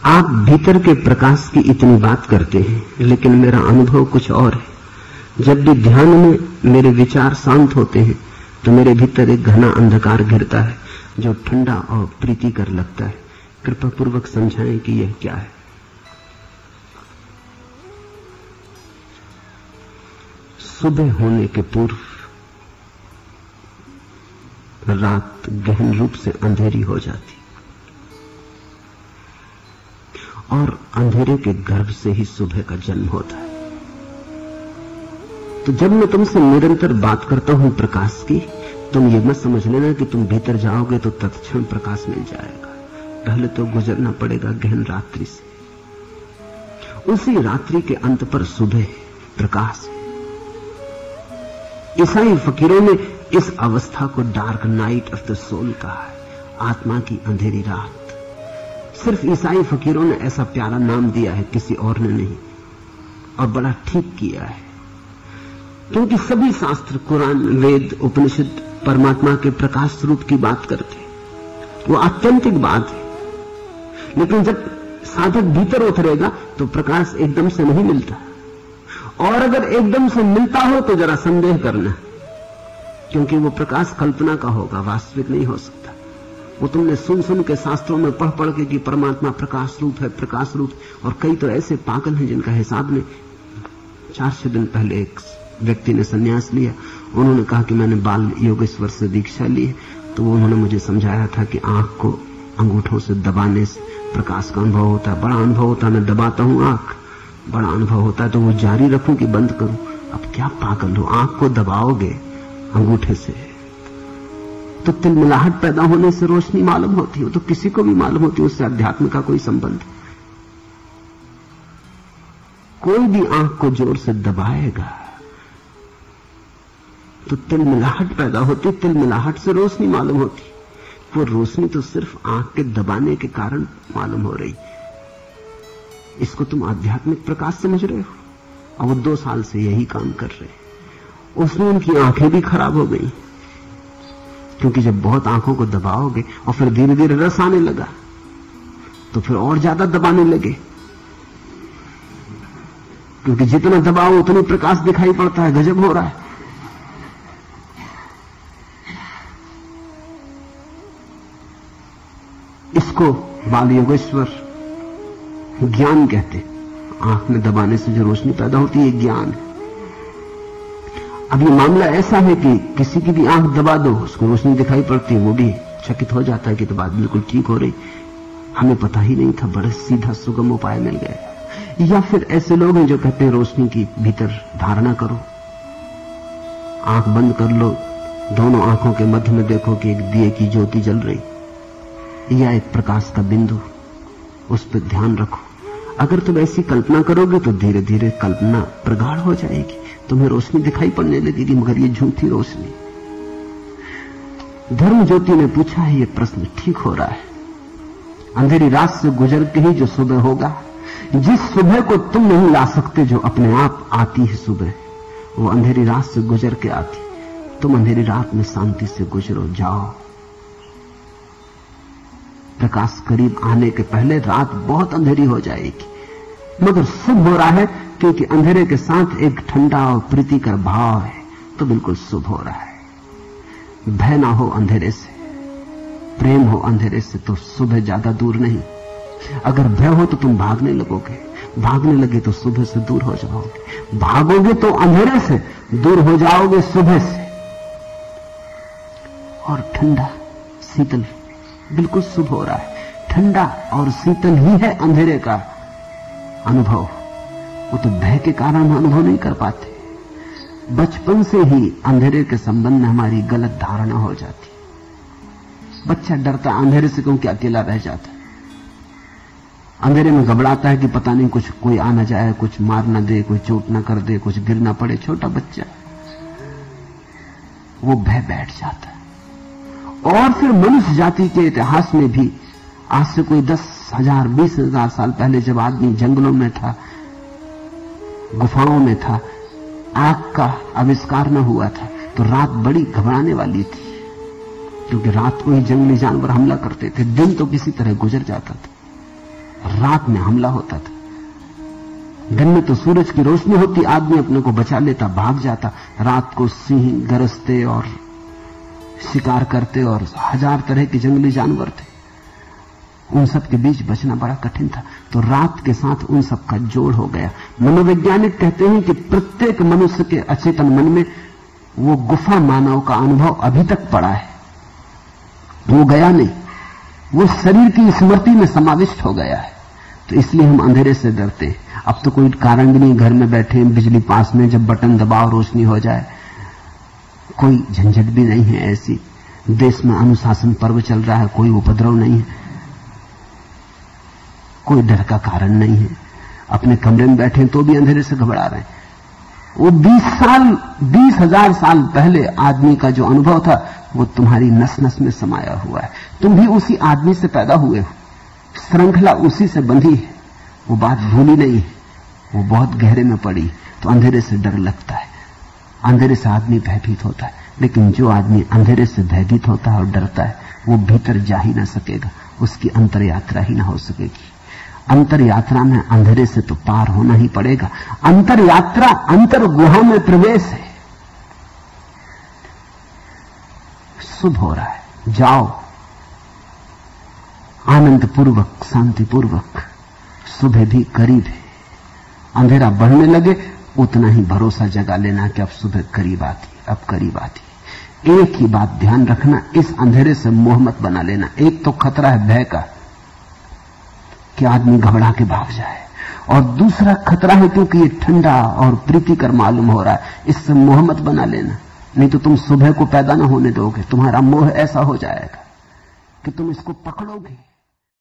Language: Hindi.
आप भीतर के प्रकाश की इतनी बात करते हैं, लेकिन मेरा अनुभव कुछ और है। जब भी ध्यान में मेरे विचार शांत होते हैं तो मेरे भीतर एक घना अंधकार घिरता है जो ठंडा और प्रीतिकर लगता है। कृपा पूर्वक समझाएं कि यह क्या है। सुबह होने के पूर्व रात गहन रूप से अंधेरी हो जाती और अंधेरे के गर्भ से ही सुबह का जन्म होता है। तो जब मैं तुमसे निरंतर बात करता हूं प्रकाश की, तुम ये मत समझ लेना कि तुम भीतर जाओगे तो तत्क्षण प्रकाश मिल जाएगा। पहले तो गुजरना पड़ेगा गहन रात्रि से। उसी रात्रि के अंत पर सुबह प्रकाश है। ईसाई फकीरों ने इस अवस्था को dark night of the soul कहा है, आत्मा की अंधेरी रात। सिर्फ ईसाई फकीरों ने ऐसा प्यारा नाम दिया है, किसी और ने नहीं, और बड़ा ठीक किया है, क्योंकि सभी शास्त्र, कुरान, वेद, उपनिषद परमात्मा के प्रकाश रूप की बात करते हैं। वो आत्यंतिक बात है, लेकिन जब साधक भीतर उतरेगा तो प्रकाश एकदम से नहीं मिलता, और अगर एकदम से मिलता हो तो जरा संदेह करना, क्योंकि वो प्रकाश कल्पना का होगा, वास्तविक नहीं हो सकता। वो तुमने सुन सुन के शास्त्रों में पढ़ पढ़ के कि परमात्मा प्रकाश रूप है, प्रकाश रूप। और कई तो ऐसे पागल हैं जिनका हिसाब नहीं। 4-6 दिन पहले एक व्यक्ति ने संन्यास लिया। उन्होंने कहा कि मैंने बाल योगेश्वर से दीक्षा ली है। तो उन्होंने मुझे समझाया था कि आंख को अंगूठों से दबाने से प्रकाश का अनुभव होता है। बड़ा अनुभव होता है, मैं दबाता हूं आंख, बड़ा अनुभव होता है। तो वो जारी रखूं कि बंद करूं? अब क्या पागल हो, आंख को दबाओगे अंगूठे से तो तिलमिलाहट पैदा होने से रोशनी मालूम होती है। तो किसी को भी मालूम होती है, उससे अध्यात्म का कोई संबंध। कोई भी आंख को जोर से दबाएगा तो तिलमिलाहट पैदा होती, तिलमिलाहट से रोशनी मालूम होती। वो रोशनी तो सिर्फ आंख के दबाने के कारण मालूम हो रही। इसको तुम आध्यात्मिक प्रकाश समझ रहे हो, और वो 2 साल से यही काम कर रहे हैं। उसमें उनकी आंखें भी खराब हो गई, क्योंकि जब बहुत आंखों को दबाओगे और फिर धीरे धीरे रस आने लगा तो फिर और ज्यादा दबाने लगे, क्योंकि जितना दबाओ उतनी प्रकाश दिखाई पड़ता है। गजब हो रहा है। इसको बाल योगेश्वर ज्ञान कहते। आंख में दबाने से जो रोशनी पैदा होती है, ज्ञान है। अब ये मामला ऐसा है कि किसी की भी आंख दबा दो, उसको रोशनी दिखाई पड़ती है, वो भी चकित हो जाता है कि तो बात बिल्कुल ठीक हो रही, हमें पता ही नहीं था, बड़ा सीधा सुगम उपाय मिल गया। या फिर ऐसे लोग हैं जो कहते हैं रोशनी की भीतर धारणा करो, आंख बंद कर लो, दोनों आंखों के मध्य में देखो कि एक दिए की ज्योति जल रही, या एक प्रकाश का बिंदु, उस पर ध्यान रखो। अगर तुम ऐसी कल्पना करोगे तो धीरे धीरे कल्पना प्रगाढ़ हो जाएगी, तुम्हें रोशनी दिखाई पड़ने लगेगी, मगर ये झूठी रोशनी। धर्म ज्योति ने पूछा है, ये प्रश्न ठीक हो रहा है। अंधेरी रात से गुजर के ही जो सुबह होगा, जिस सुबह को तुम नहीं ला सकते, जो अपने आप आती है सुबह, वो अंधेरी रात से गुजर के आती। तुम अंधेरी रात में शांति से गुजरो, जाओ। प्रकाश करीब आने के पहले रात बहुत अंधेरी हो जाएगी, मगर शुभ हो रहा है, क्योंकि अंधेरे के साथ एक ठंडा और प्रीतिकर भाव है, तो बिल्कुल शुभ हो रहा है। भय ना हो अंधेरे से, प्रेम हो अंधेरे से, तो सुबह ज्यादा दूर नहीं। अगर भय हो तो तुम भागने लगोगे, भागने लगे तो सुबह से दूर हो जाओगे, भागोगे तो अंधेरे से दूर हो जाओगे सुबह से। और ठंडा शीतल बिल्कुल शुभ हो रहा है। ठंडा और शीतल ही है अंधेरे का अनुभव। वो तो भय के कारण अनुभव नहीं कर पाते। बचपन से ही अंधेरे के संबंध में हमारी गलत धारणा हो जाती। बच्चा डरता अंधेरे से क्योंकि अकेला रह जाता है, अंधेरे में घबराता है कि पता नहीं कुछ कोई आ ना जाए, कुछ मार ना दे, कोई चोट ना कर दे, कुछ गिर ना पड़े। छोटा बच्चा, वो भय बैठ जाता है। और फिर मनुष्य जाति के इतिहास में भी आज से कोई 10,000 20,000 साल पहले जब आदमी जंगलों में था, गुफाओं में था, आग का आविष्कार न हुआ था, तो रात बड़ी घबराने वाली थी, क्योंकि रात को ही जंगली जानवर हमला करते थे। दिन तो किसी तरह गुजर जाता था। रात में हमला होता था। दिन में तो सूरज की रोशनी होती, आदमी अपने को बचा लेता, भाग जाता। रात को सिंह गरजते और शिकार करते और 1000 तरह के जंगली जानवर थे। उन सब के बीच बचना बड़ा कठिन था। तो रात के साथ उन सब का जोड़ हो गया। मनोवैज्ञानिक कहते हैं कि प्रत्येक मनुष्य के अचेतन मन में वो गुफा मानव का अनुभव अभी तक पड़ा है, वो गया नहीं, वो शरीर की स्मृति में समाविष्ट हो गया है। तो इसलिए हम अंधेरे से डरते हैं। अब तो कोई कारण भी नहीं, घर में बैठे बिजली पास में, जब बटन दबाओ रोशनी हो जाए, कोई झंझट भी नहीं है ऐसी। देश में अनुशासन पर्व चल रहा है, कोई उपद्रव नहीं है, कोई डर का कारण नहीं है। अपने कमरे में बैठे तो भी अंधेरे से घबरा रहे हैं। वो 20,000 साल पहले आदमी का जो अनुभव था वो तुम्हारी नस नस में समाया हुआ है। तुम भी उसी आदमी से पैदा हुए हो, श्रृंखला उसी से बंधी है, वो बात भूली नहीं है, वो बहुत गहरे में पड़ी। तो अंधेरे से डर लगता है, अंधेरे से आदमी भयभीत होता है। लेकिन जो आदमी अंधेरे से भयभीत होता है और डरता है, वो भीतर जा ही ना सकेगा, उसकी अंतर यात्रा ही ना हो सकेगी। अंतर यात्रा में अंधेरे से तो पार होना ही पड़ेगा। अंतर यात्रा अंतर गुहा में प्रवेश है। शुभ हो रहा है, जाओ आनंद पूर्वक, शांति पूर्वक। सुबह भी करीब है। अंधेरा बढ़ने लगे उतना ही भरोसा जगा लेना कि अब सुबह करीब आती, अब करीब आती। एक ही बात ध्यान रखना, इस अंधेरे से मोह मत बना लेना। एक तो खतरा है भय का कि आदमी घबरा के भाग जाए, और दूसरा खतरा है क्योंकि ये ठंडा और प्रीतिकर मालूम हो रहा है, इससे मोह मत बना लेना। नहीं तो तुम सुबह को पैदा ना होने दोगे, तुम्हारा मोह ऐसा हो जाएगा कि तुम इसको पकड़ोगे।